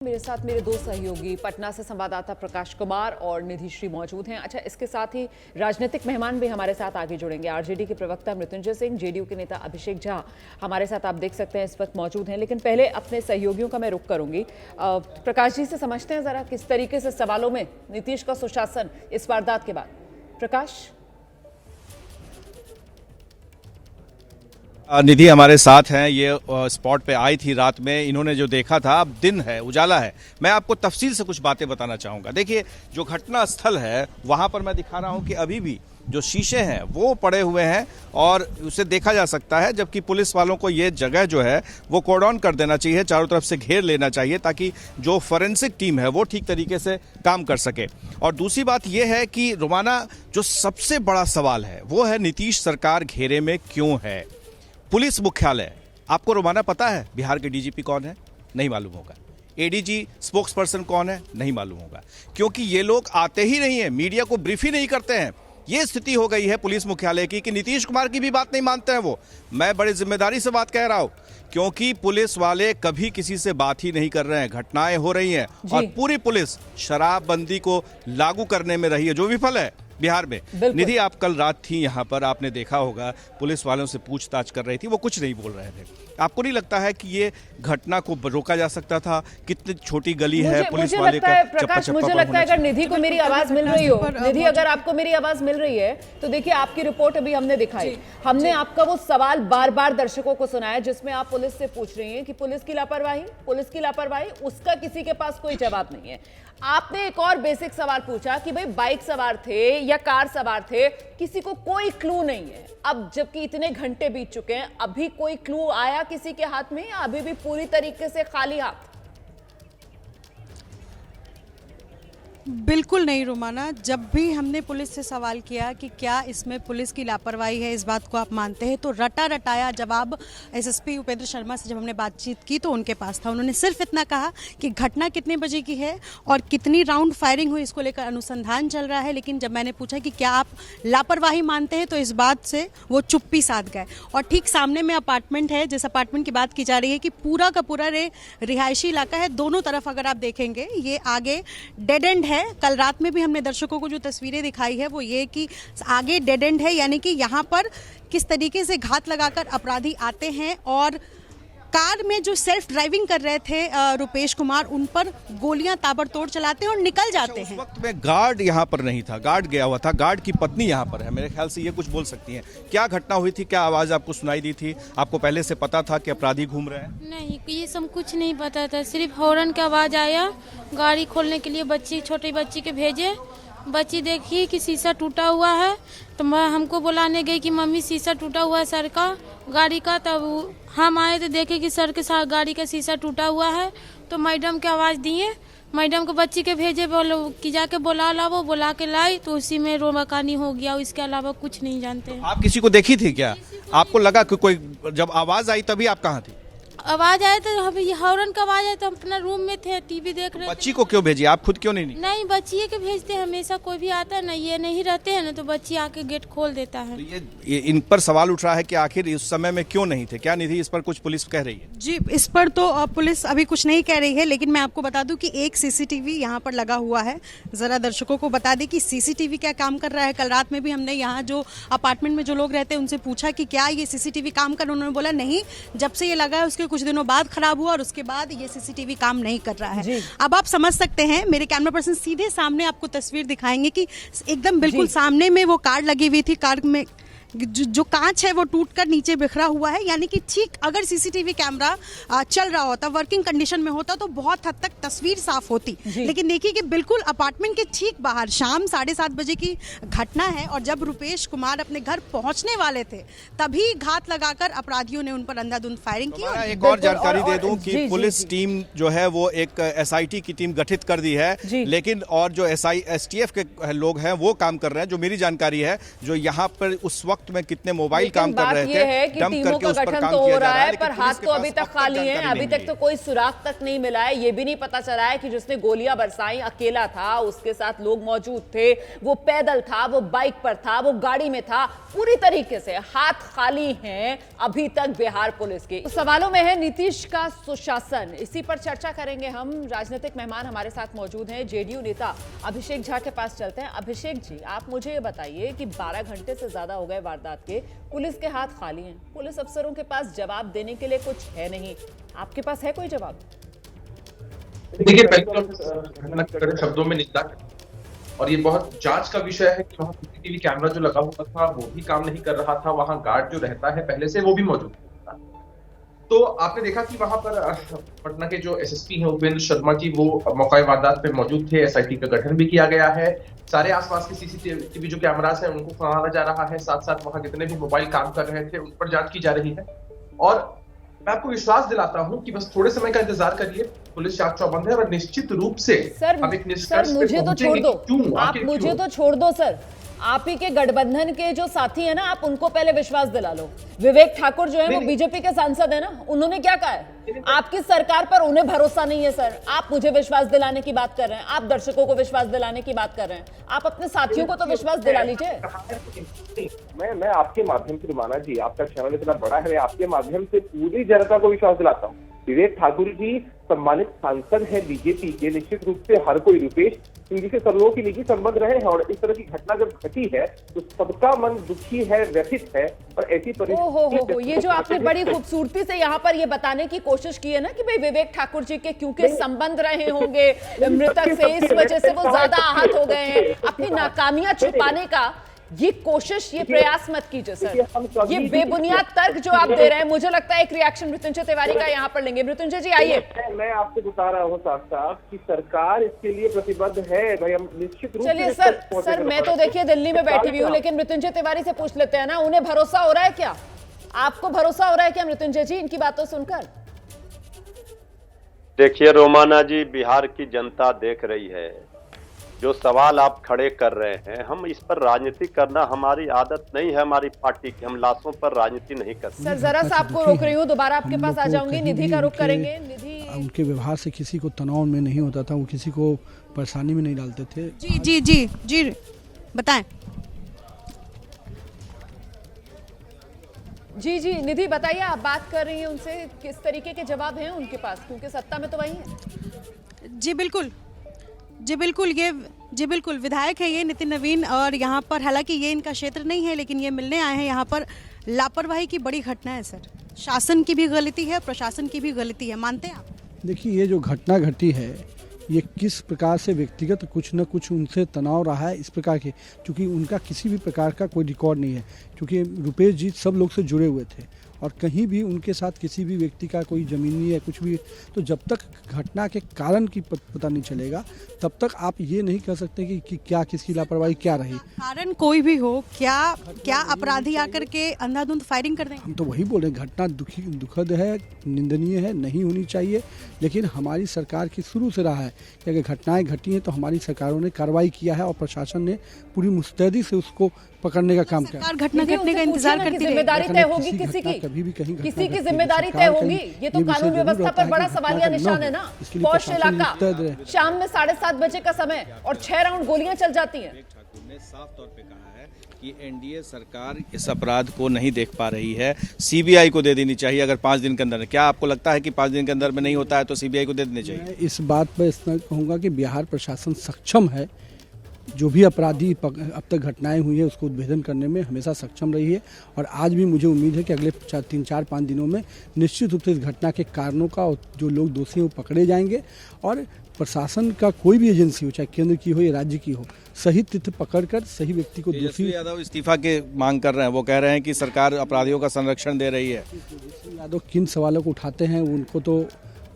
मेरे साथ मेरे दो सहयोगी पटना से संवाददाता प्रकाश कुमार और निधि श्री मौजूद हैं। अच्छा, इसके साथ ही राजनीतिक मेहमान भी हमारे साथ आगे जुड़ेंगे। आरजेडी के प्रवक्ता मृत्युंजय सिंह, जेडीयू के नेता अभिषेक झा हमारे साथ आप देख सकते हैं इस वक्त मौजूद हैं। लेकिन पहले अपने सहयोगियों का मैं रुख करूंगी। प्रकाश जी से समझते हैं जरा किस तरीके से सवालों में नीतीश का सुशासन इस वारदात के बाद। प्रकाश। निधि हमारे साथ हैं, ये स्पॉट पे आई थी रात में, इन्होंने जो देखा था, अब दिन है, उजाला है। मैं आपको तफसील से कुछ बातें बताना चाहूँगा। देखिए, जो घटना स्थल है वहाँ पर मैं दिखा रहा हूँ कि अभी भी जो शीशे हैं वो पड़े हुए हैं और उसे देखा जा सकता है, जबकि पुलिस वालों को ये जगह जो है वो कॉर्डन कर देना चाहिए, चारों तरफ से घेर लेना चाहिए ताकि जो फोरेंसिक टीम है वो ठीक तरीके से काम कर सके। और दूसरी बात यह है कि रोमाना, जो सबसे बड़ा सवाल है वो है नीतीश सरकार घेरे में क्यों है। पुलिस मुख्यालय, आपको रोमाना पता है बिहार के डीजीपी कौन है? नहीं मालूम होगा। एडीजी स्पोक्स पर्सन कौन है? नहीं मालूम होगा, क्योंकि ये लोग आते ही नहीं है, मीडिया को ब्रीफ ही नहीं करते हैं। ये स्थिति हो गई है पुलिस मुख्यालय की कि नीतीश कुमार की भी बात नहीं मानते हैं वो। मैं बड़ी जिम्मेदारी से बात कह रहा हूं, क्योंकि पुलिस वाले कभी किसी से बात ही नहीं कर रहे हैं। घटनाएं हो रही हैं और पूरी पुलिस शराबबंदी को लागू करने में रही है, जो विफल है बिहार में। निधि, आप कल रात थी यहाँ पर, आपने देखा होगा पुलिस वालों से पूछताछ कर रही थी, वो कुछ नहीं बोल रहे थे। आपको नहीं लगता है कि ये घटना को रोका जा सकता था? कितनी छोटी गली है, पुलिस वाले का प्रकाश, मुझे लगता है अगर निधि को मेरी आवाज मिल रही हो, निधि अगर आपको मेरी आवाज मिल रही है तो देखिए, आपकी रिपोर्ट अभी हमने दिखाई, हमने आपका वो सवाल बार बार दर्शकों को सुनाया जिसमें आप पुलिस से पूछ रही हैं कि पुलिस की लापरवाही, उसका किसी के पास कोई जवाब नहीं है। आपने एक और बेसिक सवाल पूछा कि भाई बाइक सवार थे या कार सवार थे, किसी को कोई क्लू नहीं है। अब जबकि इतने घंटे बीत चुके हैं, अभी कोई क्लू आया किसी के हाथ में या अभी भी पूरी तरीके से खाली हाथ? बिल्कुल नहीं रोमाना, जब भी हमने पुलिस से सवाल किया कि क्या इसमें पुलिस की लापरवाही है, इस बात को आप मानते हैं, तो रटा रटाया जवाब एसएसपी उपेंद्र शर्मा से जब हमने बातचीत की तो उनके पास था। उन्होंने सिर्फ इतना कहा कि घटना कितने बजे की है और कितनी राउंड फायरिंग हुई, इसको लेकर अनुसंधान चल रहा है। लेकिन जब मैंने पूछा कि क्या आप लापरवाही मानते हैं, तो इस बात से वो चुप्पी साध गए। और ठीक सामने में अपार्टमेंट है, जिस अपार्टमेंट की बात की जा रही है कि पूरा का पूरा रिहायशी इलाका है। दोनों तरफ अगर आप देखेंगे, ये आगे डेड एंड है। कल रात में भी हमने दर्शकों को जो तस्वीरें दिखाई है वो ये कि आगे डेड एंड है, यानी कि यहाँ पर किस तरीके से घात लगाकर अपराधी आते हैं। और कार में जो सेल्फ ड्राइविंग कर रहे थे रुपेश कुमार, उन पर गोलियां ताबड़तोड़ चलाते हैं और निकल जाते हैं। उस वक्त में गार्ड यहाँ पर नहीं था, गार्ड गया हुआ था, गार्ड की पत्नी यहाँ पर है। मेरे ख्याल से ये कुछ बोल सकती हैं। क्या घटना हुई थी, क्या आवाज आपको सुनाई दी थी? आपको पहले से पता था कि अपराधी घूम रहे हैं? नहीं, ये सब कुछ नहीं पता था, सिर्फ हॉर्न का आवाज आया। गाड़ी खोलने के लिए छोटी बच्ची के भेजे, बच्ची देखी कि शीशा टूटा हुआ है, तो मैं हमको बुलाने गई कि मम्मी शीशा टूटा हुआ है सर का, गाड़ी का। तब हम आए तो देखे कि सर के साथ गाड़ी का शीशा टूटा हुआ है, तो मैडम के आवाज़ दिए, मैडम को बच्ची के भेजे, बोलो कि जाके बुला के लाई, तो उसी में रोमाकानी हो गया। इसके अलावा कुछ नहीं जानते हैं। आप किसी को देखी थी क्या? आपको लगा कि कोई, जब आवाज आई तभी आप कहाँ थी? आवाज आया तो अभी हॉर्न का आवाज आया तो हम अपना रूम में थे, टीवी देख रहे थे। बच्ची को क्यों भेजी, आप खुद क्यों नहीं? नहीं, बच्ची के भेजते हैं, हमेशा कोई भी आता है ना, ये नहीं रहते हैं ना, तो बच्ची आके गेट खोल देता है। तो ये इन पर सवाल उठ रहा है कि आखिर इस समय में क्यों नहीं थे। क्या निधि, इस पर कुछ पुलिस कह रही है? जी, इस पर तो पुलिस अभी कुछ नहीं कह रही है, लेकिन मैं आपको बता दूं कि एक सीसीटीवी यहाँ पर लगा हुआ है। जरा दर्शकों को बता दें कि सीसीटीवी क्या काम कर रहा है। कल रात में भी हमने यहाँ जो अपार्टमेंट में जो लोग रहते हैं उनसे पूछा कि क्या ये सीसीटीवी काम कर, उन्होंने बोला नहीं, जब से ये लगा है उसके कुछ दिनों बाद खराब हुआ और उसके बाद ये सीसीटीवी काम नहीं कर रहा है। अब आप समझ सकते हैं, मेरे कैमरा पर्सन सीधे सामने आपको तस्वीर दिखाएंगे कि एकदम बिल्कुल सामने में वो कार लगी हुई थी। कार में जो कांच है वो टूटकर नीचे बिखरा हुआ है, यानी कि ठीक अगर सीसीटीवी कैमरा चल रहा होता, वर्किंग कंडीशन में होता, तो बहुत हद तक तस्वीर साफ होती। लेकिन देखिए कि बिल्कुल अपार्टमेंट के ठीक बाहर शाम 7:30 बजे की घटना है और जब रुपेश कुमार अपने घर पहुंचने वाले थे तभी घात लगाकर अपराधियों ने उन पर अंधाधुंध फायरिंग की। एक और जानकारी दे दूं कि पुलिस टीम जो है वो एक एसआईटी की टीम गठित कर दी है, लेकिन और जो एसटीएफ के लोग हैं वो काम कर रहे हैं। जो मेरी जानकारी है, जो यहाँ पर उस वक्त वक्त में कितने मोबाइल लेकिन काम कर बात रहे ये है थे, कि डंप टीमों करके का उस पर गठन काम तो किया हो जा रहा रहा है, है, लेकिन पर पुलिस हाथ के तो पास अभी अब तक खाली हैं। जानकारी अभी नहीं तक तो मिली। कोई सुराग तक नहीं मिला है। ये भी नहीं पता चला है कि जिसने गोलियां बरसाई अकेला था, उसके साथ लोग मौजूद थे, वो पैदल था, वो बाइक पर था, वो गाड़ी में था। पूरी तरीके से हाथ खाली हैं अभी तक बिहार पुलिस के। तो सवालों में है नीतीश का सुशासन, इसी पर चर्चा करेंगे हम। राजनीतिक मेहमान हमारे साथ मौजूद हैं, जेडीयू नेता अभिषेक झा के पास चलते हैं। अभिषेक जी, आप मुझे ये बताइए कि 12 घंटे से ज्यादा हो गए वारदात के, पुलिस के हाथ खाली हैं, पुलिस अफसरों के पास जवाब देने के लिए कुछ है नहीं, आपके पास है कोई जवाब? देखिए, पहले तो घटना कड़े शब्दों में निंदा करें और ये बहुत जांच का विषय है कि वहाँ सीसीटीवी कैमरा जो लगा हुआ था वो भी काम नहीं कर रहा था, वहाँ गार्ड जो रहता है पहले से वो भी मौजूद था। तो आपने देखा कि वहां पर पटना के जो एसएसपी हैं उपेंद्र शर्मा जी, वो मौके वारदात पे मौजूद थे। एसआईटी का गठन भी किया गया है। सारे आसपास के सीसीटीवी जो कैमरास हैं उनको खंगाला जा रहा है, साथ साथ वहां जितने भी मोबाइल काम कर रहे थे उन पर जांच की जा रही है। और मैं आपको विश्वास दिलाता हूं कि बस थोड़े समय का इंतजार करिए, पुलिस जांच चौबंद है और निश्चित रूप से हम एक निष्कर्ष पे मुझे तो छोड़ पहुंचेंगे दो, कि क्यों, आप आखिर मुझे क्यों। तो छोड़ दो सर। आप ही के गठबंधन के जो साथी है ना, आप उनको पहले विश्वास दिला लो। विवेक ठाकुर जो है वो बीजेपी के सांसद है ना, उन्होंने क्या कहा है? आपकी सरकार पर उन्हें भरोसा नहीं है सर। आप मुझे विश्वास दिलाने की बात कर रहे हैं, आप दर्शकों को विश्वास दिलाने की बात कर रहे हैं, आप अपने साथियों को तो विश्वास दिला लीजिए। मैं आपके माध्यम से, रुमाना जी, आपका चैनल इतना बड़ा है, मैं आपके माध्यम से पूरी जनता को विश्वास दिलाता हूँ। विवेक ठाकुर जी सम्मानित सांसद है बीजेपी के, निश्चित रूप से हर कोई रुपेश सिंह जी के सर्वों की निजी संबंध रहे हैं और इस तरह की घटना जब घटी है तो सबका मन दुखी है, व्यथित है। और ऐसी हो ये जो आपने बड़ी खूबसूरती से यहाँ पर ये बताने की कोशिश की है ना कि भाई विवेक ठाकुर जी के क्योंकि संबंध रहे होंगे मृतक से, इस वजह से वो ज्यादा आहत हो गए हैं, अपनी नाकामियां छुपाने का ये कोशिश, ये प्रयास मत कीजिए सर। ये बेबुनियाद तर्क जो आप दे रहे हैं, मुझे लगता है एक रिएक्शन मृत्युंजय तिवारी का यहाँ पर लेंगे। मृत्युंजय जी आइए। मैं आपको बता रहा हूँ साफ साफ कि सरकार इसके लिए प्रतिबद्ध है भाई, हम निश्चित रूप से। चलिए सर मैं तो देखिए दिल्ली में बैठी हुई हूँ, लेकिन मृत्युंजय तिवारी से पूछ लेते हैं ना, उन्हें भरोसा हो रहा है क्या? आपको भरोसा हो रहा है क्या मृत्युंजय जी इनकी बातों सुनकर? देखिए रोमाना जी, बिहार की जनता देख रही है। जो सवाल आप खड़े कर रहे हैं, हम इस पर राजनीति करना हमारी आदत नहीं है, हमारी पार्टी की। हम लाशों पर राजनीति नहीं करते। सर जरा सा आपको रोक रही हूँ, दोबारा आपके पास आ जाऊंगी। निधि का रुख करेंगे। निधि, उनके व्यवहार से किसी को तनाव में नहीं होता था, वो किसी को परेशानी में नहीं डालते थे। जी जी जी जी बताएं। जी निधि बताइए, आप बात कर रही हैं उनसे, किस तरीके के जवाब हैं उनके पास, क्योंकि सत्ता में तो वही है। जी बिल्कुल, जी बिल्कुल विधायक है ये नितिन नवीन, और यहाँ पर हालांकि ये इनका क्षेत्र नहीं है लेकिन ये मिलने आए हैं। यहाँ पर लापरवाही की बड़ी घटना है सर, शासन की भी गलती है, प्रशासन की भी गलती है, मानते हैं आप? देखिए, ये जो घटना घटी है ये किस प्रकार से व्यक्तिगत कुछ न कुछ उनसे तनाव रहा है इस प्रकार के, क्योंकि उनका किसी भी प्रकार का कोई रिकॉर्ड नहीं है, क्योंकि रुपेश जी सब लोग से जुड़े हुए थे और कहीं भी उनके साथ किसी भी व्यक्ति का कोई जमीनी है कुछ भी। तो जब तक घटना के कारण की पता नहीं चलेगा तब तक आप ये नहीं कह सकते कि क्या किसकी लापरवाही क्या रही। कारण कोई भी हो, क्या अपराधी आकर के अंधाधुंध फायरिंग कर देंगे? हम तो वही बोल रहे हैं, घटना दुखद है, निंदनीय है, नहीं होनी चाहिए। लेकिन हमारी सरकार की शुरू से रहा है कि अगर घटनाएं घटी हैं तो हमारी सरकारों ने कार्रवाई किया है और प्रशासन ने पूरी मुस्तैदी से उसको पकड़ने का काम किया। सरकार घटना घटने का इंतजार करती रही। जिम्मेदारी तय होगी किसी की, कभी भी कहीं किसी की जिम्मेदारी तय होगी। ये तो कानून व्यवस्था पर बड़ा सवालिया निशान है ना। पौष इलाका, शाम में 7:30 बजे का समय और 6 राउंड गोलियां चल जाती हैं। ठाकुर ने साफ तौर पे कहा है कि एनडीए सरकार इस अपराध को नहीं देख पा रही है, सीबीआई को दे देनी चाहिए अगर 5 दिन के अंदर। क्या आपको लगता है कि 5 दिन के अंदर में नहीं होता है तो सीबीआई को दे देनी चाहिए? मैं इस बात पर इतना कहूँगा कि बिहार प्रशासन सक्षम है, जो भी अपराधी अब तक घटनाएं हुई है उसको उद्भेदन करने में हमेशा सक्षम रही है। और आज भी मुझे उम्मीद है कि अगले 3-4-5 दिनों में निश्चित रूप से इस घटना के कारणों का और जो लोग दोषी हैं वो पकड़े जाएंगे। और प्रशासन का कोई भी एजेंसी हो, चाहे केंद्र की हो या राज्य की हो, सही तथ्य पकड़कर सही व्यक्ति को दोषी। तेजस्वी यादव इस्तीफा के मांग कर रहे हैं, वो कह रहे हैं कि सरकार अपराधियों का संरक्षण दे रही है। तेजस्वी यादव किन सवालों को उठाते हैं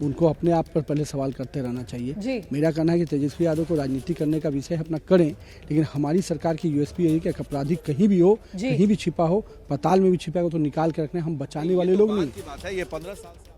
उनको अपने आप पर पहले सवाल करते रहना चाहिए। मेरा कहना है कि तेजस्वी यादव को राजनीति करने का विषय अपना करें, लेकिन हमारी सरकार की यूएसपी यही कि अपराधी कहीं भी हो, कहीं भी छिपा हो, पताल में भी छिपा हो तो निकाल के रखने, हम बचाने वाले लोग नहीं। बात है ये 15 साल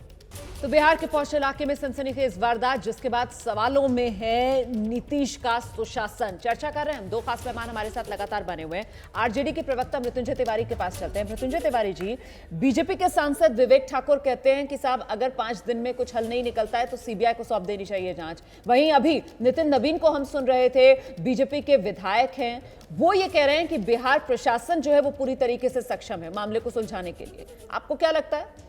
तो बिहार के पौष इलाके में सनसनीखेज वारदात, जिसके बाद सवालों में है नीतीश का सुशासन। चर्चा कर रहे हैं हम, दो खास मेहमान हमारे साथ लगातार बने हुए हैं। आरजेडी के प्रवक्ता मृत्युंजय तिवारी के पास चलते हैं। मृत्युंजय तिवारी जी, बीजेपी के सांसद विवेक ठाकुर कहते हैं कि साहब अगर 5 दिन में कुछ हल नहीं निकलता है तो सीबीआई को सौंप देनी चाहिए जांच। वहीं अभी नितिन नवीन को हम सुन रहे थे, बीजेपी के विधायक हैं, वो ये कह रहे हैं कि बिहार प्रशासन जो है वो पूरी तरीके से सक्षम है मामले को सुलझाने के लिए। आपको क्या लगता है?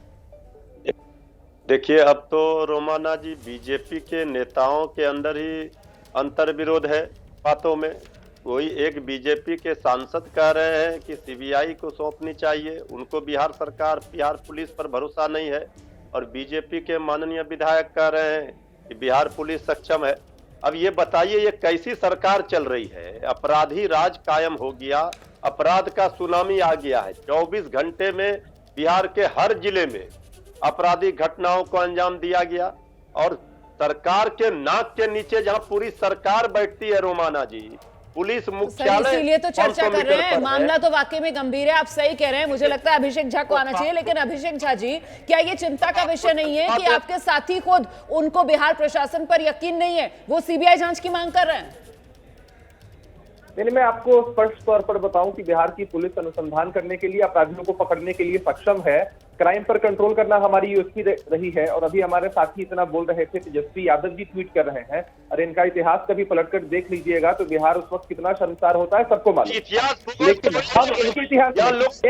देखिए, अब तो रोमाना जी बीजेपी के नेताओं के अंदर ही अंतर विरोध है बातों में। कोई एक बीजेपी के सांसद कह रहे हैं कि सीबीआई को सौंपनी चाहिए, उनको बिहार सरकार, बिहार पुलिस पर भरोसा नहीं है, और बीजेपी के माननीय विधायक कह रहे हैं कि बिहार पुलिस सक्षम है। अब ये बताइए, ये कैसी सरकार चल रही है? अपराधी राज कायम हो गया, अपराध का सुनामी आ गया है। 24 घंटे में बिहार के हर जिले में आपराधिक घटनाओं को अंजाम दिया गया, और सरकार के नाक के नीचे जहां पूरी सरकार बैठती है रोमाना जी, पुलिस मुख्यालय, इसीलिए तो चर्चा कर रहे हैं। मामला तो वाकई में गंभीर है, आप सही कह रहे हैं। मुझे लगता है अभिषेक झा को आना चाहिए। लेकिन अभिषेक झा जी, क्या ये चिंता का विषय नहीं है कि आपके साथी खुद, उनको बिहार प्रशासन पर यकीन नहीं है, वो सीबीआई जांच की मांग कर रहे हैं? नहीं, मैं आपको स्पष्ट तौर पर बताऊं कि बिहार की पुलिस अनुसंधान करने के लिए, अपराधियों को पकड़ने के लिए सक्षम है। क्राइम पर कंट्रोल करना हमारी यूएसपी रही है। और अभी हमारे साथी इतना बोल रहे थे, तेजस्वी यादव जी ट्वीट कर रहे हैं, और इनका इतिहास कभी पलटकर देख लीजिएगा तो बिहार उस वक्त कितना शर्मसार होता है सबको मालूम। लेकिन हम इनके इतिहास,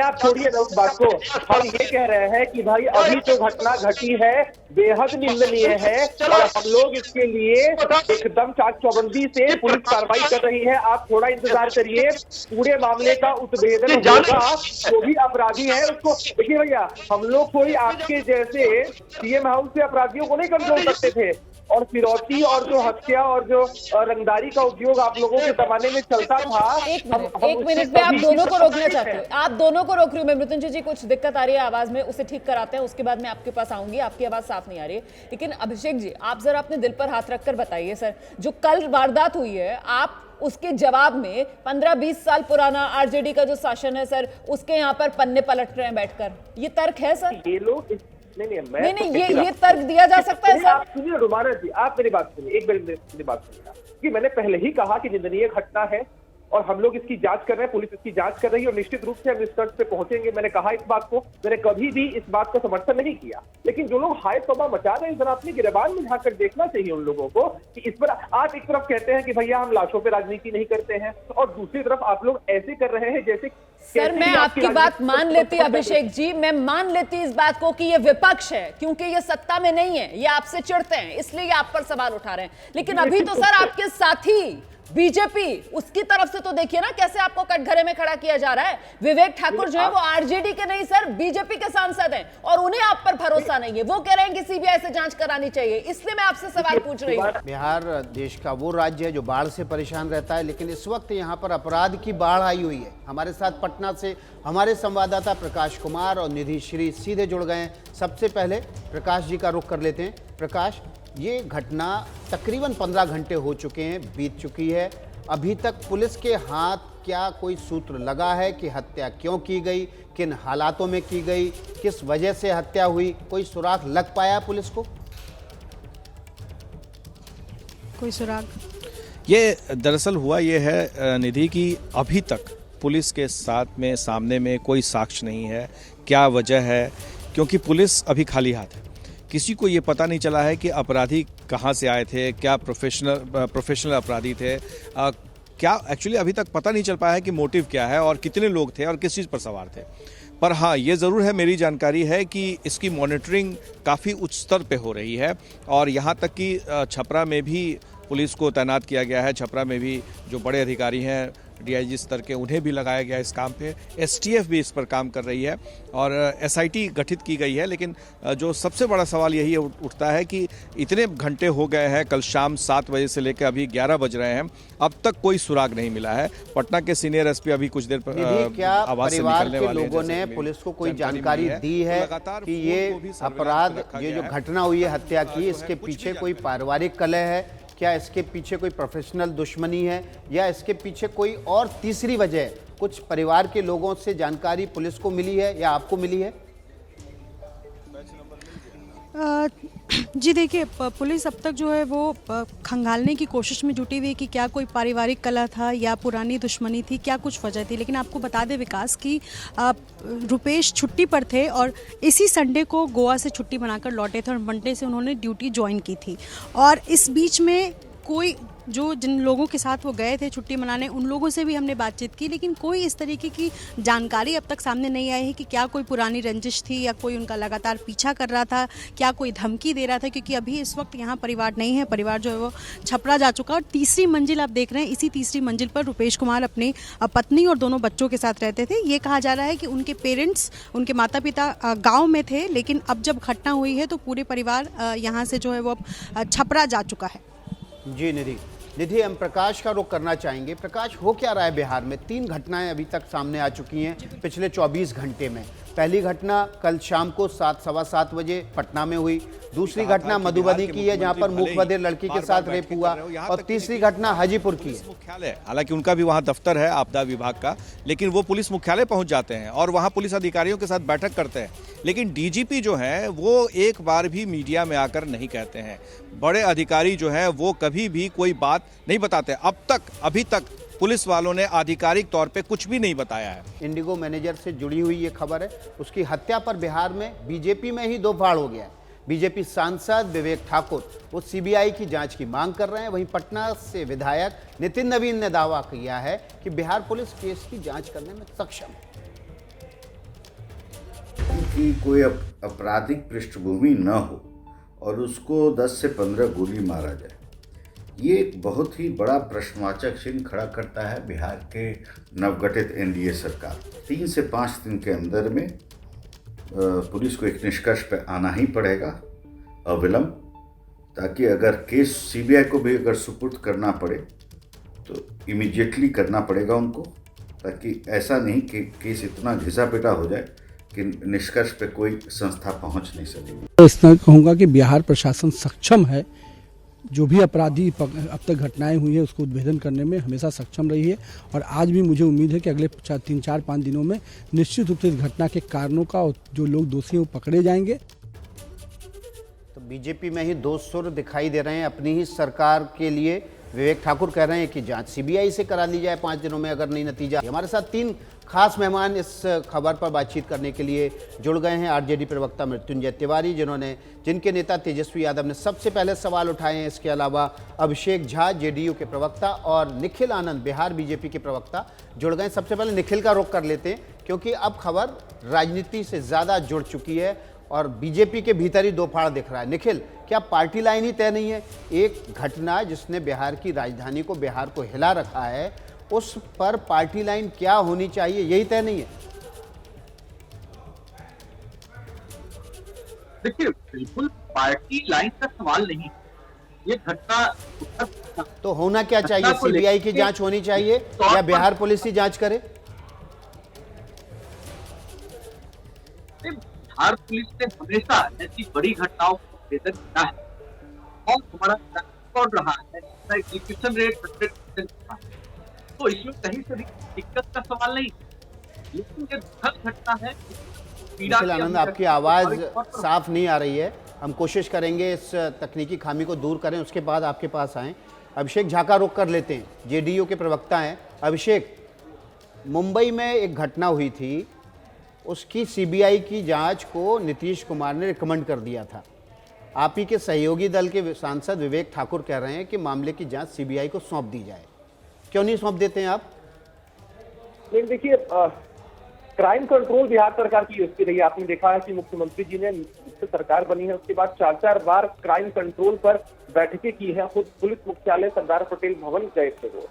आप छोड़िए ना उस बात को, हम ये कह रहे हैं कि भाई अभी जो घटना घटी है बेहद निंदनीय है, और हम लोग इसके लिए एकदम चाक चौबंदी से पुलिस कार्रवाई कर रही है। आप थोड़ा इंतजार करिए, पूरे मामले का उद्भेदन होगा। जो भी अपराधी है उसको देखिए भैया, हम लोग कोई आपके जैसे सीएम हाउस से अपराधियों को नहीं कंट्रोल करते थे, और फिरौती और जो हत्या और जो रंगदारी का उपयोग आप लोगों के जमाने में चलता था। एक मिनट में आप दोनों को रोकना चाहते हैं, आप दोनों को रोक रही हूँ मैं। मृत्युंजय जी, कुछ दिक्कत आ रही है आवाज में, उसे ठीक कराते हैं, उसके बाद मैं आपके पास आऊंगी। आपकी आवाज साफ नहीं आ रही है। लेकिन अभिषेक जी, आप जरा अपने दिल पर हाथ रखकर बताइए सर, जो कल वारदात हुई है, आप उसके जवाब में 15-20 साल पुराना आरजेडी का जो शासन है सर, उसके यहाँ पर पन्ने पलट रहे हैं बैठकर, ये तर्क है सर? ये लोग नहीं, ये तर्क दिया जा सकता है सर? आप सुनिए रोमाना जी, आप मेरी बात सुनिए, एक बार मेरी बात सुनिएगा कि मैंने पहले ही कहा कि निंदनीय घटना है, और हम लोग इसकी जांच कर रहे हैं, पुलिस इसकी जांच कर रही है, और निश्चित रूप से हम निष्कर्ष पे पहुंचेंगे। मैंने कहा इस बात को, मैंने कभी भी इस बात का समर्थन नहीं किया। लेकिन जो लोग हाय तौबा मचा रहे हैं, जरा अपनी गिरबान में झांक कर देखना चाहिए उन लोगों को कि इस पर आप एक तरफ कहते हैं कि भैया हम लाशों पे राजनीति नहीं करते हैं, और दूसरी तरफ आप लोग ऐसे कर रहे हैं जैसे। सर, मैं आपकी बात मान लेती अभिषेक जी, मैं मान लेती इस बात को कि ये विपक्ष है, क्योंकि ये सत्ता में नहीं है, ये आपसे चिढ़ते हैं, इसलिए ये आप पर सवाल उठा रहे हैं। लेकिन अभी तो सर आपके साथी बीजेपी, उसकी तरफ से तो देखिए ना कैसे आपको कटघरे में खड़ा किया जा रहा है। विवेक ठाकुर जो है वो आरजेडी के नहीं सर, बीजेपी के सांसद हैं, और उन्हें आप पर भरोसा नहीं है। वो कह रहे हैं कि सीबीआई से जांच करानी चाहिए, इसलिए मैं आपसे सवाल पूछ रही हूँ। बिहार देश का वो राज्य है जो बाढ़ से परेशान रहता है, लेकिन इस वक्त यहाँ पर अपराध की बाढ़ आई हुई है। हमारे साथ पटना से हमारे संवाददाता प्रकाश कुमार और निधि श्री सीधे जुड़ गए हैं। सबसे पहले प्रकाश जी का रुख कर लेते हैं। प्रकाश, ये घटना तकरीबन 15 घंटे हो चुके हैं, बीत चुकी है। अभी तक पुलिस के हाथ क्या कोई सूत्र लगा है कि हत्या क्यों की गई, किन हालातों में की गई, किस वजह से हत्या हुई? कोई सुराग लग पाया पुलिस को? कोई सुराग? ये दरअसल हुआ ये है निधि कि अभी तक पुलिस के साथ में सामने में कोई साक्ष्य नहीं है। क्या वजह है? क्योंकि पुलिस अभी खाली हाथ है। किसी को ये पता नहीं चला है कि अपराधी कहाँ से आए थे, क्या प्रोफेशनल अपराधी थे, क्या एक्चुअली अभी तक पता नहीं चल पाया है कि मोटिव क्या है और कितने लोग थे और किस चीज़ पर सवार थे। पर हाँ, ये ज़रूर है, मेरी जानकारी है कि इसकी मॉनिटरिंग काफ़ी उच्च स्तर पे हो रही है, और यहाँ तक कि छपरा में भी पुलिस को तैनात किया गया है। छपरा में भी जो बड़े अधिकारी हैं डीआईजी स्तर के, उन्हें भी लगाया गया इस काम पे। एसटीएफ भी इस पर काम कर रही है और एसआईटी गठित की गई है। लेकिन जो सबसे बड़ा सवाल यही उठता है कि इतने घंटे हो गए हैं, कल शाम 7 बजे से लेकर अभी 11 बज रहे हैं, अब तक कोई सुराग नहीं मिला है। पटना के सीनियर एसपी अभी कुछ देर क्या परिवार के लोगों ने पुलिस को कोई जानकारी दी है कि ये अपराध, ये जो घटना हुई है हत्या की, इसके पीछे कोई पारिवारिक कलह है? क्या इसके पीछे कोई प्रोफेशनल दुश्मनी है, या इसके पीछे कोई और तीसरी वजह? कुछ परिवार के लोगों से जानकारी पुलिस को मिली है या आपको मिली है? जी देखिए, पुलिस अब तक जो है वो खंगालने की कोशिश में जुटी हुई है कि क्या कोई पारिवारिक कलह था या पुरानी दुश्मनी थी, क्या कुछ वजह थी। लेकिन आपको बता दें विकास की रुपेश छुट्टी पर थे और इसी संडे को गोवा से छुट्टी बनाकर लौटे थे और मंडे से उन्होंने ड्यूटी ज्वाइन की थी। और इस बीच में कोई जिन लोगों के साथ वो गए थे छुट्टी मनाने, उन लोगों से भी हमने बातचीत की, लेकिन कोई इस तरीके की जानकारी अब तक सामने नहीं आई है कि क्या कोई पुरानी रंजिश थी या कोई उनका लगातार पीछा कर रहा था, क्या कोई धमकी दे रहा था। क्योंकि अभी इस वक्त यहाँ परिवार नहीं है, परिवार जो है वो छपरा जा चुका। और तीसरी मंजिल आप देख रहे हैं, इसी तीसरी मंजिल पर रुपेश कुमार अपनी पत्नी और दोनों बच्चों के साथ रहते थे। ये कहा जा रहा है कि उनके पेरेंट्स, उनके माता पिता गाँव में थे, लेकिन अब जब घटना हुई है तो पूरे परिवार यहाँ से जो है वो अब छपरा जा चुका है। जी निधि, हम प्रकाश का रुख करना चाहेंगे। प्रकाश, हो क्या रहा है बिहार में? 3 घटनाएं अभी तक सामने आ चुकी हैं पिछले 24 घंटे में। पहली घटना कल शाम को 7-7:15 बजे पटना में हुई। दूसरी घटना मधुबनी की है, जहां पर मूकबधिर लड़की के साथ रेप हुआ। और तीसरी घटना हाजीपुर की है। मुख्यालय, हालांकि उनका भी वहां दफ्तर है आपदा विभाग का, लेकिन वो पुलिस मुख्यालय पहुंच जाते हैं और वहां पुलिस अधिकारियों के साथ बैठक करते हैं। लेकिन डीजीपी जो हैं वो एक बार भी मीडिया में आकर नहीं कहते हैं। बड़े अधिकारी जो हैं वो कभी भी कोई बात नहीं बताते। अभी तक पुलिस वालों ने आधिकारिक तौर पे कुछ भी नहीं बताया है। इंडिगो मैनेजर से जुड़ी हुई ये खबर है। उसकी हत्या पर बिहार में बीजेपी में ही दो फाड़ हो गया है। बीजेपी सांसद विवेक ठाकुर वो सीबीआई की जांच की मांग कर रहे हैं। वहीं पटना से विधायक नितिन नवीन ने दावा किया है कि बिहार पुलिस केस की जांच करने में सक्षम है। कि कोई आपराधिक पृष्ठभूमि न हो और उसको 10 से 15 गोली मारा जाए, ये एक बहुत ही बड़ा प्रश्नवाचक चिन्ह खड़ा करता है बिहार के नवगठित एनडीए सरकार। 3 से 5 दिन के अंदर में पुलिस को एक निष्कर्ष पर आना ही पड़ेगा अविलंब, ताकि अगर केस सीबीआई को भी अगर सुपुर्द करना पड़े तो इमीडिएटली करना पड़ेगा उनको, ताकि ऐसा नहीं कि केस इतना घिसा पिटा हो जाए कि निष्कर्ष पे कोई संस्था पहुंच नहीं सकेगी। तो इस तरह कहूँगा कि बिहार प्रशासन सक्षम है, जो भी अपराधी अब तक घटनाएं हुई है उसको उद्भेदन करने में हमेशा सक्षम रही है। और आज भी मुझे उम्मीद है कि अगले 3-4-5 दिनों में निश्चित रूप से इस घटना के कारणों का और जो लोग दोषी हैं वो पकड़े जाएंगे। तो बीजेपी में ही दो सुर दिखाई दे रहे हैं अपनी ही सरकार के लिए। विवेक ठाकुर कह रहे हैं कि जांच सीबीआई से करा ली जाए 5 दिनों में, अगर नहीं नतीजा। हमारे साथ 3 खास मेहमान इस खबर पर बातचीत करने के लिए जुड़ गए हैं। आरजेडी प्रवक्ता मृत्युंजय तिवारी, जिनके नेता तेजस्वी यादव ने सबसे पहले सवाल उठाए हैं। इसके अलावा अभिषेक झा जेडीयू के प्रवक्ता और निखिल आनंद बिहार बीजेपी के प्रवक्ता जुड़ गए। सबसे पहले निखिल का रुख कर लेते हैं, क्योंकि अब खबर राजनीति से ज़्यादा जुड़ चुकी है और बीजेपी के भीतर ही दो फाड़ दिख रहा है। निखिल, क्या पार्टी लाइन ही तय नहीं है? एक घटना जिसने बिहार की राजधानी को, बिहार को हिला रखा है, उस पर पार्टी लाइन क्या होनी चाहिए, यही तय नहीं है? देखिए, बिल्कुल पार्टी लाइन का सवाल नहीं, ये घटना तो होना क्या चाहिए? सीबीआई की जांच होनी चाहिए या बिहार पुलिस ही जांच करे? बिहार पुलिस ने हमेशा ऐसी बड़ी घटनाओं को उद्भेदन किया है और हमारा रिकॉर्ड रहा है, एग्जीक्यूशन रेट 100% रहा है। तो इसमें कहीं से भी दिक्कत का सवाल नहीं, लेकिन ये दुखद घटना है। निखिल आनंद, आपकी आवाज साफ नहीं आ रही है, हम कोशिश करेंगे इस तकनीकी खामी को दूर करें, उसके बाद आपके पास आएं। अभिषेक झा का रुख कर लेते हैं, जेडीयू के प्रवक्ता हैं। अभिषेक, मुंबई में एक घटना हुई थी, उसकी सीबीआई की जांच को नीतीश कुमार ने रिकमेंड कर दिया था। आप ही के सहयोगी दल के सांसद विवेक ठाकुर कह रहे हैं कि मामले की जांच सीबीआई को सौंप दी जाए। क्यों नहीं सौंप देते हैं आप? लेकिन देखिए, क्राइम कंट्रोल बिहार सरकार की युक्ति रही है। आपने देखा है कि मुख्यमंत्री जी ने सरकार बनी है उसके बाद 4-4 बार क्राइम कंट्रोल पर बैठकें की है। खुद पुलिस मुख्यालय सरदार पटेल भवन गए थे वो,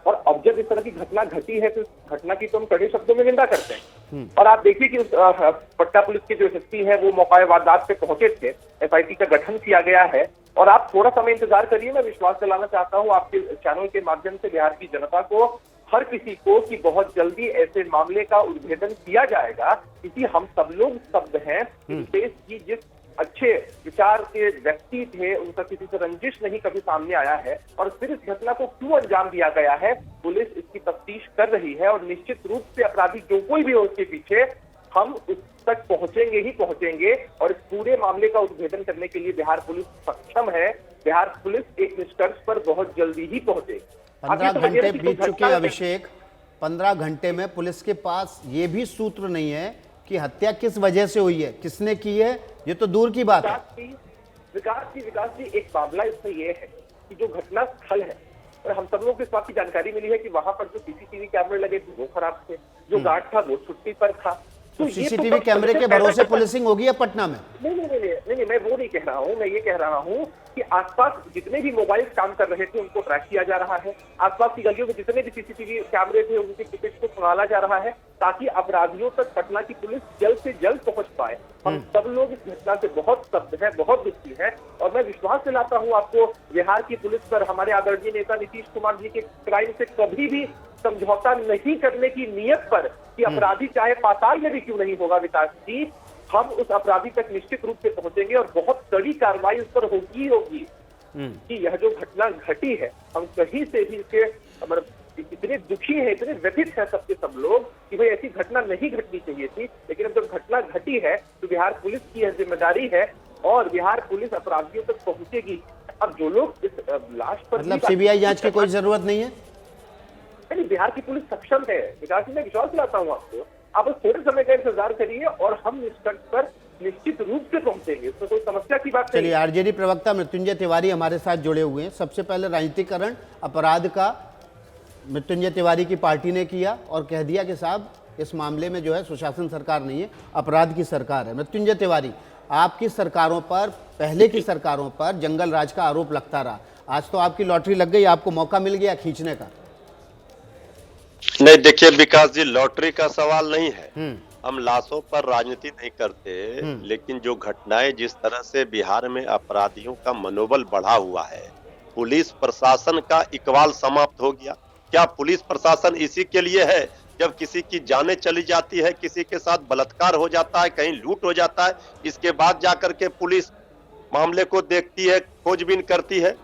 और अब जब इस तरह की घटना घटी है तो इस घटना की तो हम कड़े शब्दों में निंदा करते हैं। और आप देखिए कि पटना पुलिस के जो एसएसपी है वो मौका वारदात पे पहुंचे थे, एसआईटी का गठन किया गया है। और आप थोड़ा समय इंतजार करिए, मैं विश्वास दिलाना चाहता हूं आपके चैनल के माध्यम से बिहार की जनता को, हर किसी को, कि बहुत जल्दी ऐसे मामले का उद्भेदन किया जाएगा। क्योंकि हम सब लोग स्तब्ध हैं। देश की जिस अच्छे विचार के व्यक्ति थे, उनका किसी से रंजिश नहीं कभी सामने आया है, और फिर इस घटना को क्यों अंजाम दिया गया है, पुलिस इसकी तफ्तीश कर रही है। और निश्चित रूप से अपराधी जो कोई भी हो उसके पीछे हम उस तक पहुंचेंगे ही पहुंचेंगे और इस पूरे मामले का उद्भेदन करने के लिए बिहार पुलिस सक्षम है। बिहार पुलिस एक निष्कर्ष पर बहुत जल्दी ही पहुंचेगी। 15 घंटे बीत चुके हैं अभिषेक, 15 घंटे में पुलिस के पास ये भी सूत्र नहीं है कि हत्या किस वजह से हुई है, किसने की है, ये तो दूर की बात है। विकास जी एक मामला इसमें यह है कि जो घटना स्थल है और हम सब लोग को इस बात की जानकारी मिली है कि वहां पर जो सीसीटीवी कैमरे लगे थे वो खराब थे, जो गार्ड था वो छुट्टी पर था। तो सीसीटीवी कैमरे के भरोसे पुलिसिंग होगी अब पटना में? नहीं, मैं वो नहीं कह रहा हूँ। मैं ये कह रहा हूँ कि आसपास जितने भी मोबाइल काम कर रहे थे उनको ट्रैक किया जा रहा है। आसपास की गलियों में जितने भी सीसीटीवी कैमरे थे उनकी फुटेज को संभाला जा रहा है ताकि अपराधियों तक पटना की पुलिस जल्द से जल्द पहुंच पाए। हम सब लोग इस घटना से बहुत स्तब्ध हैं, बहुत दुखी हैं और मैं विश्वास दिलाता हूँ आपको बिहार की पुलिस पर हमारे आदरणीय नेता नीतीश कुमार जी के क्राइम से कभी भी समझौता नहीं करने की नीयत पर कि अपराधी चाहे पाताल में भी क्यों नहीं होगा विकास जी, हम उस अपराधी तक निश्चित रूप से पहुंचेंगे और बहुत कड़ी कार्रवाई उस पर होगी होगी कि यह जो घटना घटी है, हम कहीं से भी इसके मतलब इतने दुखी हैं, इतने व्यथित हैं सबके सब लोग कि भाई ऐसी घटना नहीं घटनी चाहिए थी। लेकिन अब जब घटना घटी है तो बिहार पुलिस की यह जिम्मेदारी है और बिहार पुलिस अपराधियों तक पहुंचेगी। अब जो लोग इस लाश पर मतलब सीबीआई जांच की कोई जरूरत नहीं है? नहीं, बिहार की पुलिस सक्षम है विकास जी, मैं विश्वास दिलाता हूँ आपको। आप बस थोड़े समय का इंतजार करिए और हम निष्कर्ष पर निश्चित रूप से पहुंचेंगे, इसमें कोई समस्या की बात नहीं। चलिए, आरजेडी प्रवक्ता मृत्युंजय तिवारी हमारे साथ जुड़े हुए हैं। सबसे पहले राजनीतिकरण अपराध का मृत्युंजय तिवारी की पार्टी ने किया और कह दिया कि साहब इस मामले में जो है सुशासन सरकार नहीं है, अपराध की सरकार है। मृत्युंजय तिवारी, आपकी सरकारों पर, पहले की सरकारों पर जंगल राज का आरोप लगता रहा, आज तो आपकी लॉटरी लग गई, आपको मौका मिल गया खींचने का। नहीं, देखिए विकास जी, लॉटरी का सवाल नहीं है। हम लाशों पर राजनीति नहीं करते, लेकिन जो घटनाएं जिस तरह से बिहार में अपराधियों का मनोबल बढ़ा हुआ है, पुलिस प्रशासन का इकबाल समाप्त हो गया। क्या पुलिस प्रशासन इसी के लिए है जब किसी की जानें चली जाती है, किसी के साथ बलात्कार हो जाता है, कहीं लूट हो जाता है, इसके बाद जाकर के पुलिस मामले को देखती है, खोजबीन करती है?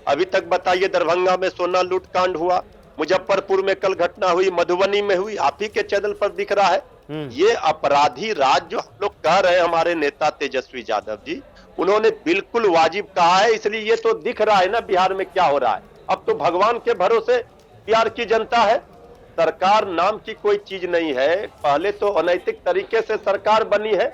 अभी तक बताइए, दरभंगा में सोना लूट कांड हुआ, मुजफ्फरपुर में कल घटना हुई, मधुबनी में हुई, आप ही के चैनल पर दिख रहा है। ये अपराधी राज जो हम लोग कह रहे हैं, हमारे नेता तेजस्वी यादव जी, उन्होंने बिल्कुल वाजिब कहा है, इसलिए ये तो दिख रहा है ना बिहार में क्या हो रहा है। अब तो भगवान के भरोसे बिहार की जनता है, सरकार नाम की कोई चीज नहीं है। पहले तो अनैतिक तरीके से सरकार बनी है,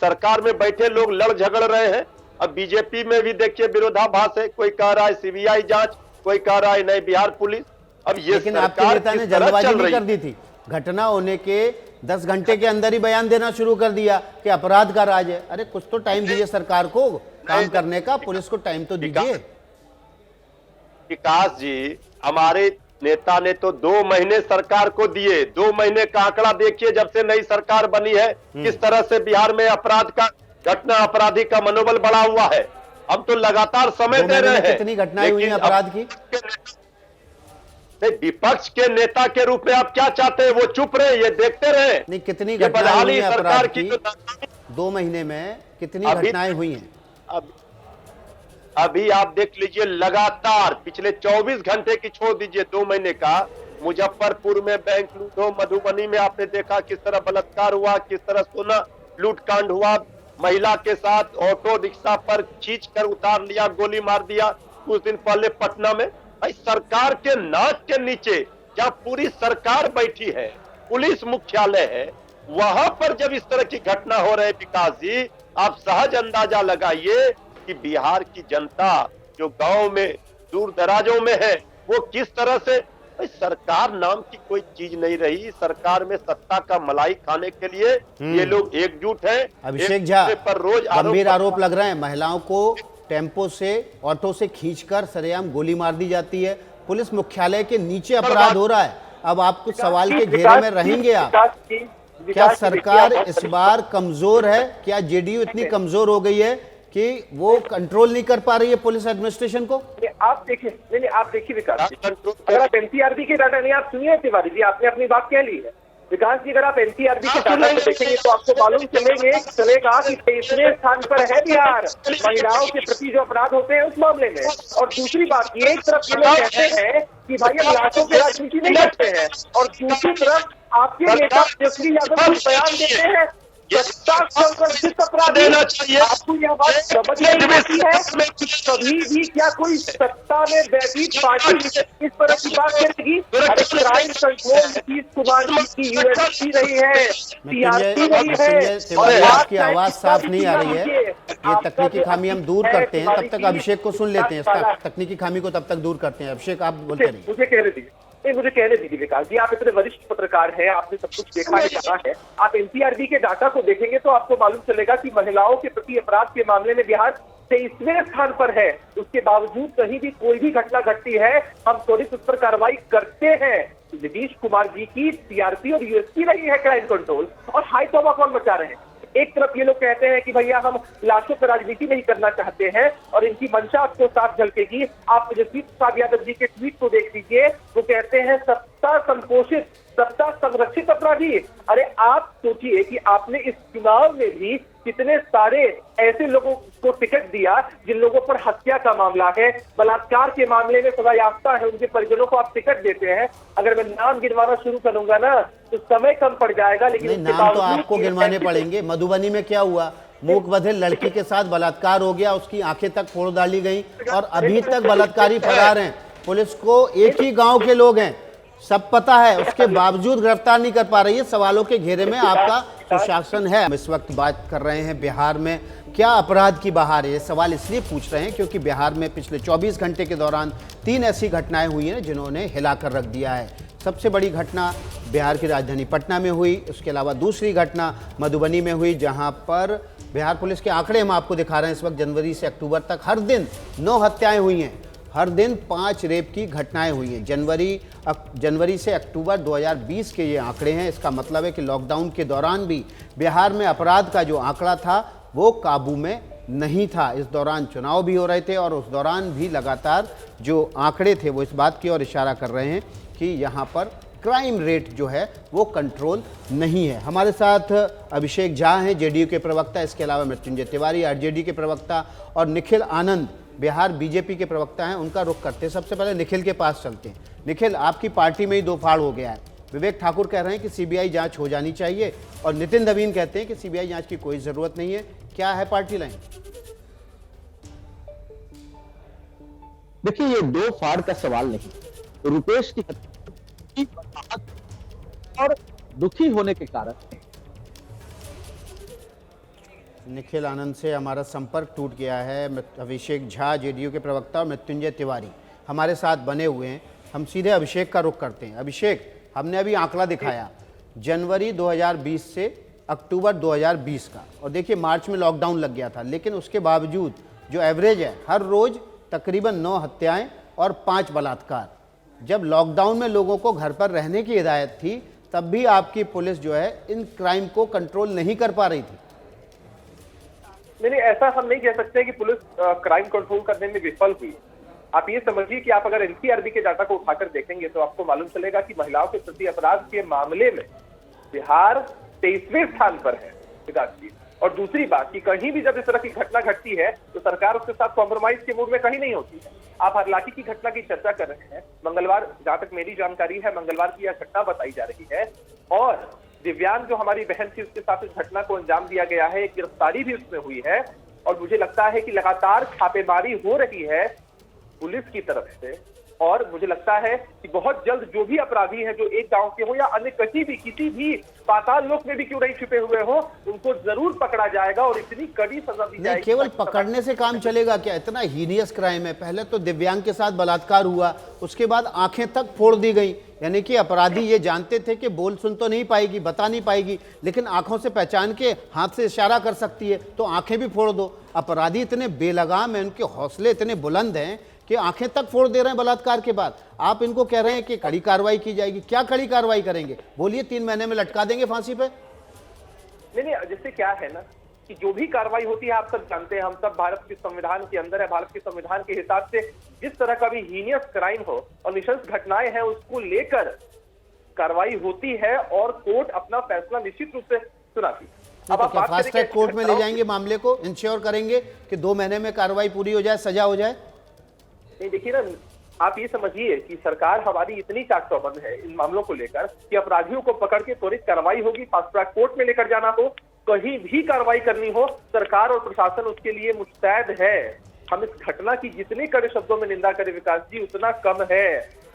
सरकार में बैठे लोग लड़ झगड़ रहे हैं। अब बीजेपी में भी देखिए विरोधाभास है, कोई कह रहा है सीबीआई जांच, कोई कह रहा है नहीं बिहार पुलिस। अब ये लेकिन आपके नेता ने जल्दबाजी नहीं कर दी थी, घटना होने के 10 घंटे के अंदर ही बयान देना शुरू कर दिया कि अपराध का राज है। अरे कुछ तो टाइम दीजिए सरकार को काम करने का, पुलिस को टाइम तो दीजिए। विकास जी, हमारे नेता ने तो 2 महीने सरकार को दिए। 2 महीने का आंकड़ा देखिए, जब से नई सरकार बनी है, किस तरह से बिहार में अपराध का घटना, अपराधी का मनोबल बढ़ा हुआ है। हम तो लगातार समय दे रहे हैं। कितनी घटनाएं हुई हैं अपराध की? विपक्ष के नेता के रूप में आप क्या चाहते हैं? वो चुप रहे, ये देखते रहे? नहीं, कितनी घटनाएं हुई हैं अपराध की? 2 महीने में कितनी घटनाएं हुई हैं? अभी आप देख लीजिए, लगातार पिछले 24 घंटे की छोड़ दीजिए, 2 महीने का, मुजफ्फरपुर में बैंक लूट हो, मधुबनी में आपने देखा किस तरह बलात्कार हुआ, किस तरह सोना लूट कांड हुआ, महिला के साथ ऑटो रिक्शा पर खींच कर उतार लिया, गोली मार दिया। कुछ दिन पहले पटना में, भाई सरकार के नाक के नीचे जहाँ पूरी सरकार बैठी है, पुलिस मुख्यालय है, वहां पर जब इस तरह की घटना हो रही है विकास जी, आप सहज अंदाजा लगाइए कि बिहार की जनता जो गांव में दूर दराजों में है, वो किस तरह से, सरकार नाम की कोई चीज नहीं रही। सरकार में सत्ता का मलाई खाने के लिए ये लोग एकजुट हैं। अभिषेक झा, पर रोज गंभीर आरोप लग रहे हैं, महिलाओं को टेम्पो से, ऑटो से खींचकर सरेआम गोली मार दी जाती है, पुलिस मुख्यालय के नीचे अपराध हो रहा है। अब आप कुछ सवाल के घेरे में रहेंगे आप? क्या सरकार इस बार कमजोर है? क्या जेडीयू इतनी कमजोर हो गई है कि वो कंट्रोल नहीं कर पा रही है पुलिस एडमिनिस्ट्रेशन को? आप देखिए, नहीं आप देखिए विकास, अगर आप एनसीआरबी के डाटा नहीं, आप सुनिए तिवारी जी, आपने अपनी बात कह ली है। विकास जी, अगर आप एनसीआरबी के डाटा को देखेंगे तो आपको मालूम चलेगा कि 23वें स्थान पर है बिहार महिलाओं के प्रति जो अपराध होते हैं उस मामले में। और दूसरी बात, ये एक तरफ ये लोग कहते हैं कि भाई हम लाशों की राजनीति नहीं करते हैं, और दूसरी तरफ आपके नेता तेजस्वी यादव कुछ बयान देते हैं सत्ता संरक्षित अपराध देना चाहिए। आपको यह बात समझ नहीं आती है कभी भी? क्या कोई सत्ता में बैठी पार्टी इस तरह की बात करेगी? अरे क्राइम कंट्रोल नीतीश कुमार की यूएसपी रही है, सीआरपी रही है, और आपकी आवाज साफ नहीं आ रही है। ये तकनीकी खामी हम दूर करते हैं, तब तक अभिषेक को सुन लेते हैं। तकनीकी खामी को तब तक दूर करते हैं। अभिषेक, आप बोलते रहिए। मुझे कहने दीजिए विकास जी, आप इतने वरिष्ठ पत्रकार हैं, आपने सब कुछ देखा है, जाना है। आप एनसीआरबी के डाटा को देखेंगे तो आपको मालूम चलेगा कि महिलाओं के प्रति अपराध के मामले में बिहार 23वें स्थान पर है। उसके बावजूद कहीं भी कोई भी घटना घटती है हम त्वरित उस पर कार्रवाई करते हैं। नीतीश कुमार जी की सीआरपी और यूएसपी रही है क्राइम कंट्रोल, और हाई तौबा कौन बचा रहे हैं? एक तरफ ये लोग कहते हैं कि भैया हम लाशों पर राजनीति नहीं करना चाहते हैं, और इनकी मंशा आपको साफ झलकेगी। आप तेजस्वी प्रसाद यादव जी के ट्वीट को देख लीजिए, वो कहते हैं सत्ता संपोषित, सत्ता संरक्षित अपराधी। अरे आप सोचिए कि आपने इस चुनाव में भी कितने सारे ऐसे लोगों को टिकट दिया जिन लोगों पर हत्या का मामला है, बलात्कार के मामले में सजायाफ्ता है, उनके परिजनों को आप टिकट देते हैं। अगर मैं नाम गिनवाना शुरू करूंगा ना तो समय कम पड़ जाएगा, लेकिन नाम तो आपको गिनवाने पड़ेंगे। मधुबनी में क्या हुआ? मूक बधिर लड़की के साथ बलात्कार हो गया, उसकी आंखें तक फोड़ डाली गई, और अभी तक बलात्कारी फरार हैं। पुलिस को एक ही गांव के लोग हैं, सब पता है, उसके बावजूद गिरफ्तार नहीं कर पा रही है। सवालों के घेरे में आपका सुशासन है। हम इस वक्त बात कर रहे हैं बिहार में क्या अपराध की बहार है। ये सवाल इसलिए पूछ रहे हैं क्योंकि बिहार में पिछले 24 घंटे के दौरान 3 ऐसी घटनाएं हुई हैं जिन्होंने हिलाकर रख दिया है। सबसे बड़ी घटना बिहार की राजधानी पटना में हुई, उसके अलावा दूसरी घटना मधुबनी में हुई, जहां पर बिहार पुलिस के आंकड़े हम आपको दिखा रहे हैं इस वक्त। जनवरी से अक्टूबर तक हर दिन 9 हत्याएं हुई हैं, हर दिन 5 रेप की घटनाएं हुई हैं। जनवरी से अक्टूबर 2020 के ये आंकड़े हैं। इसका मतलब है कि लॉकडाउन के दौरान भी बिहार में अपराध का जो आंकड़ा था वो काबू में नहीं था। इस दौरान चुनाव भी हो रहे थे, और उस दौरान भी लगातार जो आंकड़े थे वो इस बात की ओर इशारा कर रहे हैं कि यहाँ पर क्राइम रेट जो है वो कंट्रोल नहीं है। हमारे साथ अभिषेक झा हैं, जेडीयू के प्रवक्ता, इसके अलावा मृत्युंजय तिवारी आरजेडी के प्रवक्ता, और निखिल आनंद बिहार बीजेपी के प्रवक्ता हैं। उनका रुख करते हैं। सबसे पहले निखिल के पास चलते हैं। निखिल, आपकी पार्टी में ही 2 फाड़ हो गया है। विवेक ठाकुर कह रहे हैं कि सीबीआई जांच हो जानी चाहिए, और नितिन नवीन कहते हैं कि सीबीआई जांच की कोई जरूरत नहीं है। क्या है पार्टी लाइन? देखिए, ये 2 फाड़ का सवाल नहीं, रुपेश की और दुखी होने के कारण। निखिल आनंद से हमारा संपर्क टूट गया है। अभिषेक झा जेडीयू के प्रवक्ता और मृत्युंजय तिवारी हमारे साथ बने हुए हैं। हम सीधे अभिषेक का रुख करते हैं। अभिषेक, हमने अभी आंकड़ा दिखाया जनवरी 2020 से अक्टूबर 2020 का, और देखिए मार्च में लॉकडाउन लग गया था, लेकिन उसके बावजूद जो एवरेज है हर रोज तकरीबन 9 हत्याएं और 5 बलात्कार। जब लॉकडाउन में लोगों को घर पर रहने की हिदायत थी तब भी आपकी पुलिस जो है इन क्राइम को कंट्रोल नहीं कर पा रही थी। नहीं, ऐसा हम नहीं कह सकते कि पुलिस क्राइम कंट्रोल करने में विफल हुई। आप ये समझिए कि आप अगर एनसीआरबी के डाटा को उठाकर देखेंगे तो आपको मालूम चलेगा कि महिलाओं के प्रति अपराध के मामले में बिहार 23वें स्थान पर है विकास जी। और दूसरी बात कि कहीं भी जब इस तरह की घटना घटती है तो सरकार उसके साथ कॉम्प्रोमाइज के मूड में कहीं नहीं होती है। आप हरलाखी की घटना की चर्चा कर रहे हैं। मंगलवार, जहां तक मेरी जानकारी है, मंगलवार की यह घटना बताई जा रही है, और दिव्यांग जो हमारी बहन थी उसके साथ इस घटना को अंजाम दिया गया है। एक गिरफ्तारी भी उसमें हुई है, और मुझे लगता है कि लगातार छापेमारी हो रही है पुलिस की तरफ से, और मुझे लगता है कि बहुत जल्द जो भी अपराधी हैं, जो एक गांव के हो या अन्य कहीं भी किसी भी पाताल लोक में भी क्यों नहीं छुपे हुए हो, उनको जरूर पकड़ा जाएगा और इतनी कड़ी सजा दी जाएगी। केवल पकड़ने से काम चलेगा क्या? इतना हीनियस क्राइम है। पहले तो दिव्यांग के साथ बलात्कार हुआ, उसके बाद आंखें तक फोड़ दी गई, यानी कि अपराधी ये जानते थे कि बोल सुन तो नहीं पाएगी, बता नहीं पाएगी, लेकिन आंखों से पहचान के हाथ से इशारा कर सकती है, तो आंखें भी फोड़ दो। अपराधी इतने बेलगाम हैं, उनके हौसले इतने बुलंद हैं कि आंखें तक फोड़ दे रहे हैं बलात्कार के बाद। आप इनको कह रहे हैं कि कड़ी कार्रवाई की जाएगी। क्या कड़ी कार्रवाई करेंगे? बोलिए, 3 महीने में लटका देंगे फांसी पे? नहीं, जैसे क्या है ना कि जो भी कार्रवाई होती है आप सब जानते हैं, हम सब भारत के संविधान के अंदर है। भारत के संविधान के हिसाब से जिस तरह का भी हीनियस क्राइम हो और निशंस घटनाएं हैं उसको लेकर कार्रवाई होती है और कोर्ट अपना फैसला निश्चित रूप से सुनाती है। अब आप फास्ट ट्रैक कोर्ट में ले जाएंगे मामले को, इंश्योर करेंगे कि 2 महीने में कार्रवाई पूरी हो जाए, सजा हो जाए? नहीं, देखिए ना, आप ये समझिए कि सरकार हमारी इतनी चाक चौबंद है इन मामलों को लेकर कि अपराधियों को पकड़ के त्वरित कार्रवाई होगी, फास्ट ट्रैक कोर्ट में लेकर जाना हो, कहीं भी कार्रवाई करनी हो, सरकार और प्रशासन उसके लिए मुस्तैद है। हम इस घटना की जितने कड़े शब्दों में निंदा करें विकास जी, उतना कम है।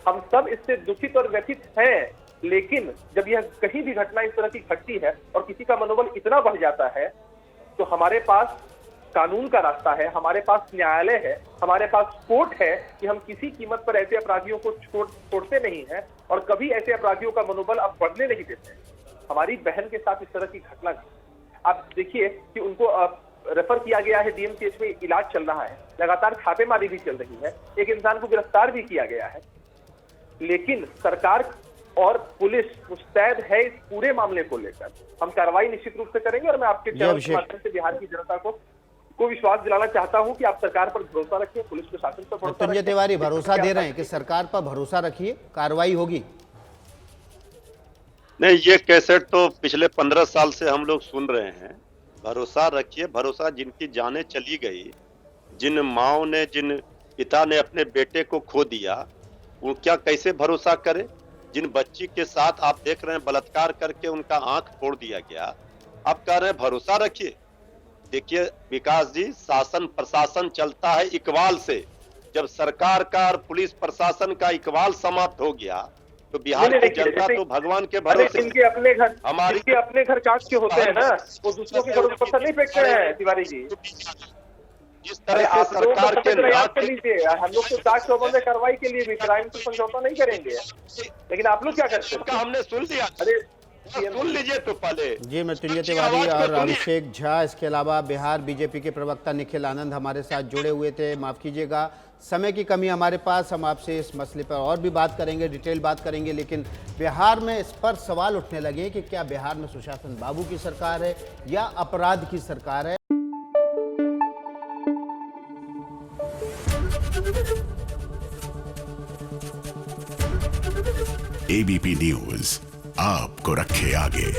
हम सब इससे दुखित और व्यथित हैं, लेकिन जब यह कहीं भी घटना इस तरह की घटती है और किसी का मनोबल इतना बढ़ जाता है, तो हमारे पास कानून का रास्ता है, हमारे पास न्यायालय है, हमारे पास कोर्ट है कि हम किसी कीमत पर ऐसे अपराधियों को छोड़ते नहीं हैं और कभी ऐसे अपराधियों का मनोबल अब बढ़ने नहीं देते। हमारी बहन के साथ इस तरह की घटना, आप देखिए कि उनको रेफर किया गया है, डीएमसीएच में इलाज चल रहा है, लगातार छापेमारी भी चल रही है, एक इंसान को गिरफ्तार भी किया गया है, लेकिन सरकार और पुलिस मुस्तैद है इस पूरे मामले को लेकर। हम कार्रवाई निश्चित रूप से करेंगे और मैं आपके चैनल के माध्यम से बिहार की जनता को विश्वास दिलाना चाहता हूं कि आप सरकार पर भरोसा रखिए, पुलिस प्रशासन पर भरोसा संजय तिवारी भरोसा दे रहे हैं कि सरकार पर भरोसा रखिए, कार्रवाई होगी? नहीं, ये कैसेट तो पिछले 15 साल से हम लोग सुन रहे हैं। भरोसा रखिए, भरोसा जिनकी जानें चली गई, जिन माओ ने, जिन पिता ने अपने बेटे को खो दिया, वो क्या कैसे भरोसा करे? जिन बच्ची के साथ आप देख रहे हैं बलात्कार करके उनका आंख फोड़ दिया गया, आप कह रहे हैं भरोसा रखिए। देखिए विकास जी, शासन प्रशासन चलता है इकबाल से। जब सरकार का और पुलिस प्रशासन का इकबाल समाप्त हो गया तो बिहार की जनता तो भगवान के भरोसे। इनके अपने घर, हमारे अपने घर कांच के होते हैं ना, वो दूसरों के घर पत्थर नहीं फेंकते हैं तिवारी जी। जिस तरह से सरकार के लीजिए, हम लोग तो चाक चौबंद कार्रवाई के लिए भी क्राइम से समझौता नहीं करेंगे, लेकिन आप लोग क्या करते हैं? हमने सुन लिया, अरे सुन लीजिए तो पहले। जी, मृत्युंजय तिवारी और अभिषेक झा, इसके अलावा बिहार बीजेपी के प्रवक्ता निखिल आनंद हमारे साथ जुड़े हुए थे। माफ कीजिएगा, समय की कमी हमारे पास, हम आपसे इस मसले पर और भी बात करेंगे, डिटेल बात करेंगे, लेकिन बिहार में इस पर सवाल उठने लगे कि क्या बिहार में सुशासन बाबू की सरकार है या अपराध की सरकार है। एबीपी न्यूज आपको रखे आगे।